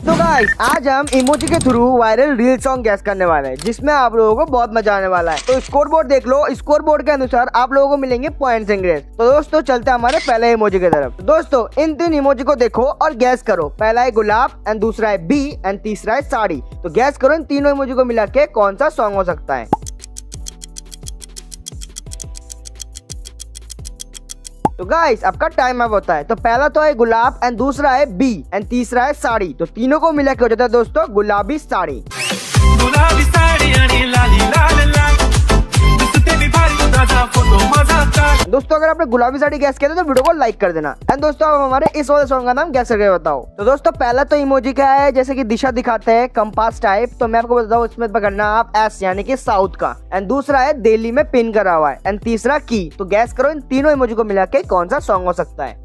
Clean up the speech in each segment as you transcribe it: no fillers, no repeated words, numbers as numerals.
तो गाइस आज हम इमोजी के through viral reel song guess करने वाले हैं, जिसमें आप लोगों को बहुत मजा आने वाला है। तो स्कोर बोर्ड देख लो, स्कोर बोर्ड के अनुसार आप लोगों को मिलेंगे पॉइंट्स एंड ग्रेड्स। तो दोस्तों चलते हैं हमारे पहले इमोजी की तरफ। तो दोस्तों इन तीन इमोजी को देखो और गैस करो। पहला है गुलाब एंड दूसरा है बी एंड तीसरा है साड़ी। तो गैस करो इन तीनों इमोजी को मिला के कौन सा सॉन्ग हो सकता है। तो गाइस आपका टाइम अप होता है। तो पहला तो है गुलाब एंड दूसरा है बी एंड तीसरा है साड़ी। तो तीनों को मिला के हो जाता है दोस्तों गुलाबी साड़ी। गुलाबी साड़ी आणि लाली लाल लाल दिसते मी भारी तुझा फोटो माझा काढ। दोस्तों अगर आपने गुलाबी साड़ी गैस किया तो वीडियो को लाइक कर देना। एंड दोस्तों अब हमारे इस वाले सॉन्ग का नाम गैस करके बताओ। तो दोस्तों पहला तो इमोजी क्या है, जैसे कि दिशा दिखाते हैं कंपास टाइप। तो मैं आपको बताता हूँ इसमें पकड़ना आप एस यानी कि साउथ का। एंड दूसरा है दिल्ली में पिन करा हुआ है एंड तीसरा की। तो गैस करो इन तीनों इमोजी को मिला के कौन सा सॉन्ग हो सकता है।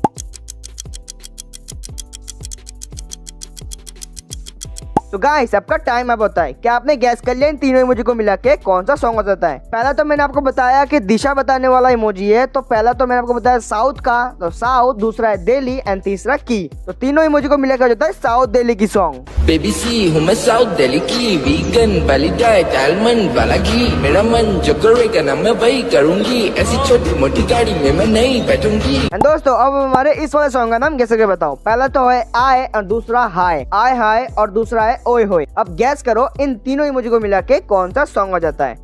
तो गाइस आपका टाइम अप होता है। क्या आपने गैस कर लिया इन तीनों इमोजी को मिला के कौन सा सॉन्ग हो जाता है। पहला तो मैंने आपको बताया कि दिशा बताने वाला इमोजी है। तो पहला तो मैंने आपको बताया साउथ का, तो साउथ, दूसरा है दिल्ली एंड तीसरा की। तो तीनों इमोजी को मिलाकर जाता है साउथ दिल्ली की सॉन्ग। बेबी सी हूँ मैं साउथ दिल्ली की, वीगन वाली डाइट आलमंड वाला घी, मेरा मन जो करेगा ना मैं वही करूंगी, ऐसी छोटी मोटी गाड़ी में मैं नहीं बैठूंगी। एंड दोस्तों अब हमारे इस वाले सॉन्ग का नाम कैसे बताओ। पहला तो है आए और दूसरा हाय, आय हाय और दूसरा है ओए होए। अब गैस करो इन तीनों इमोजी को मिला के कौन सा सॉन्ग हो जाता है।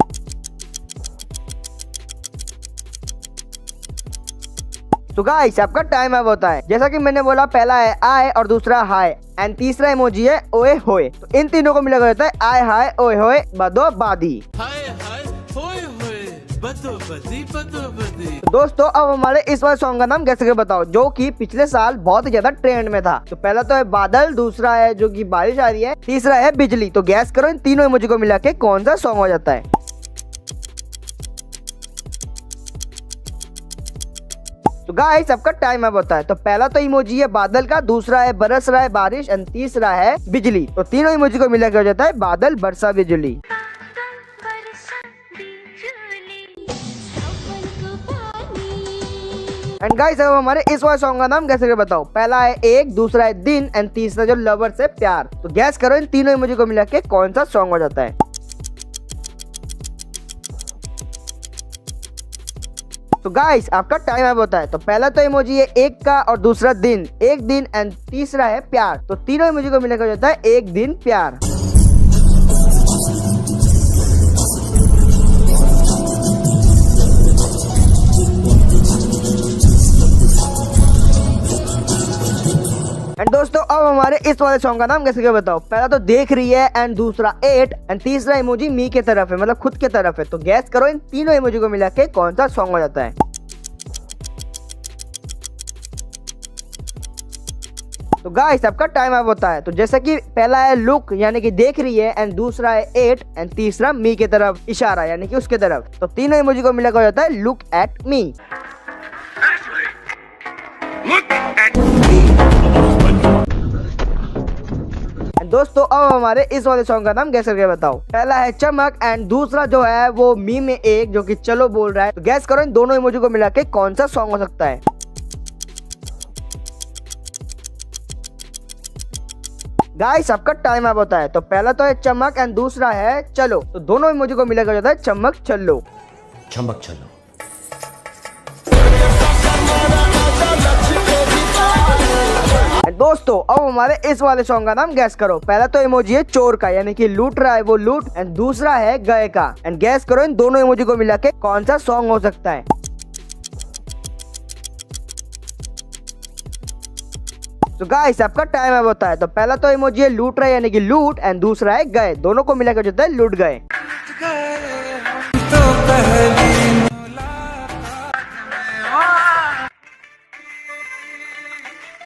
तो गाइस आपका टाइम अप होता है। जैसा कि मैंने बोला पहला है आय और दूसरा हाय एंड तीसरा इमोजी है ओए होए। तो इन तीनों को मिलाकर होता है आय हाय ओए होए बदो बादी। हाय हाय होय होय बदो बदी बदो बदी। दोस्तों अब हमारे इस वाले सॉन्ग का नाम कैसे के बताओ, जो कि पिछले साल बहुत ही ज्यादा ट्रेंड में था। तो पहला तो है बादल, दूसरा है जो कि बारिश आ रही है, तीसरा है बिजली। तो गैस करो इन तीनों इमोजी को मिला के कौन सा सॉन्ग हो जाता है। तो गाइस आपका टाइम अप होता है। तो पहला तो इमोजी है बादल का, दूसरा है बरस रहा है बारिश एंड तीसरा है बिजली। तो तीनों इमोजी को मिला के हो जाता है बादल बरसा बिजली। एंड गाइस अब हमारे इस वाले सॉन्ग का नाम कैसे के बताओ। पहला है एक, दूसरा है दिन एंड तीसरा जो लवर से प्यार। तो गैस करो इन तीनों इमोजी को मिला के कौन सा सॉन्ग हो जाता है। तो गाइस आपका टाइम अप होता है। तो पहला तो इमोजी है एक का और दूसरा दिन, एक दिन एंड तीसरा है प्यार। तो तीनों इमोजी को मिलाकर हो जाता है एक दिन प्यार। एंड दोस्तों अब हमारे इस वाले सॉन्ग का नाम कैसे क्या बताओ। पहला तो देख रही है एंड दूसरा एट एंड तीसरा इमोजी मी के तरफ है, मतलब खुद के तरफ है। तो गैस करो इन तीनों इमोजी को मिला के कौन सा सॉन्ग हो जाता है। तो गाइस आपका टाइम अप होता है। तो जैसे कि पहला है लुक यानी कि देख रही है एंड दूसरा है एट एंड तीसरा मी के तरफ इशारा यानी कि उसके तरफ। तो तीनों इमोजी को मिलाकर हो जाता है लुक एट मी। दोस्तों अब हमारे इस वाले सॉन्ग का नाम गैस करके बताओ। पहला है चमक एंड दूसरा जो है वो मी में एक जो कि चलो बोल रहा है। तो गैस करो इन दोनों इमोजी को मिला के कौन सा सॉन्ग हो सकता है। गाइस आपका टाइम अप होता है। तो पहला तो है चमक एंड दूसरा है चलो। तो दोनों इमोजी को मिलाकर जाता है चमक चलो। चमक चलो। दोस्तों अब हमारे इस वाले सॉन्ग का नाम गैस करो। पहला तो इमोजी है चोर का यानी कि लूट रहा है वो लूट एंड दूसरा है गए का। एंड गैस करो इन दोनों इमोजी को मिला के कौन सा सॉन्ग हो सकता है। तो गाइस आपका टाइम अब होता है। तो पहला तो इमोजी है लूट रहा है यानी कि लूट एंड दूसरा है गए। दोनों को मिलाकर जाता है लूट गए।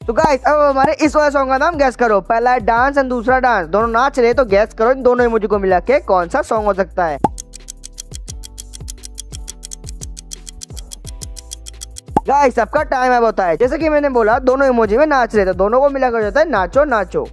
तो गाइस अब हमारे इस वाले सॉन्ग का नाम गैस करो। पहला है डांस एंड दूसरा डांस, दोनों नाच रहे। तो गैस करो इन दोनों इमोजी को मिला के कौन सा सॉन्ग हो सकता है। गाइस आपका टाइम अब होता है। जैसे कि मैंने बोला दोनों इमोजी में नाच रहे। तो दोनों को मिलाकर जाता है नाचो नाचो।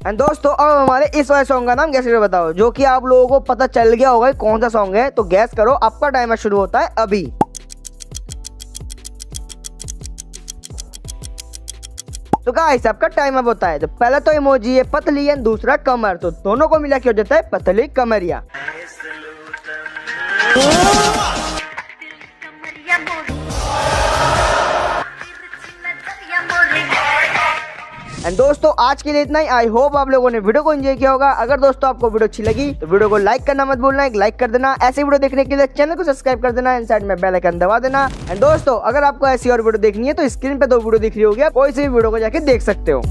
एंड दोस्तों अब हमारे इस वाले सॉन्ग का नाम गैस करके बताओ, जो कि आप लोगों को पता चल गया होगा कौन सा सॉन्ग है। तो गैस करो, आपका टाइमर शुरू होता है अभी। तो गाइस आपका टाइम अप होता है। तो पहला तो इमोजी है पतली एंड दूसरा कमर, तो दोनों को मिला के हो जाता है पतली कमरिया। एंड दोस्तों आज के लिए इतना ही। आई होप आप लोगों ने वीडियो को एंजॉय किया होगा। अगर दोस्तों आपको वीडियो अच्छी लगी तो वीडियो को लाइक करना मत भूलना, एक लाइक कर देना। ऐसे वीडियो देखने के लिए चैनल को सब्सक्राइब कर देना, साइड में बेल आइकन दबा देना। एंड दोस्तों अगर आपको ऐसी और वीडियो देखनी है तो स्क्रीन पे 2 वीडियो दिख रही होगी, कोई सी भी वीडियो को जाके देख सकते हो।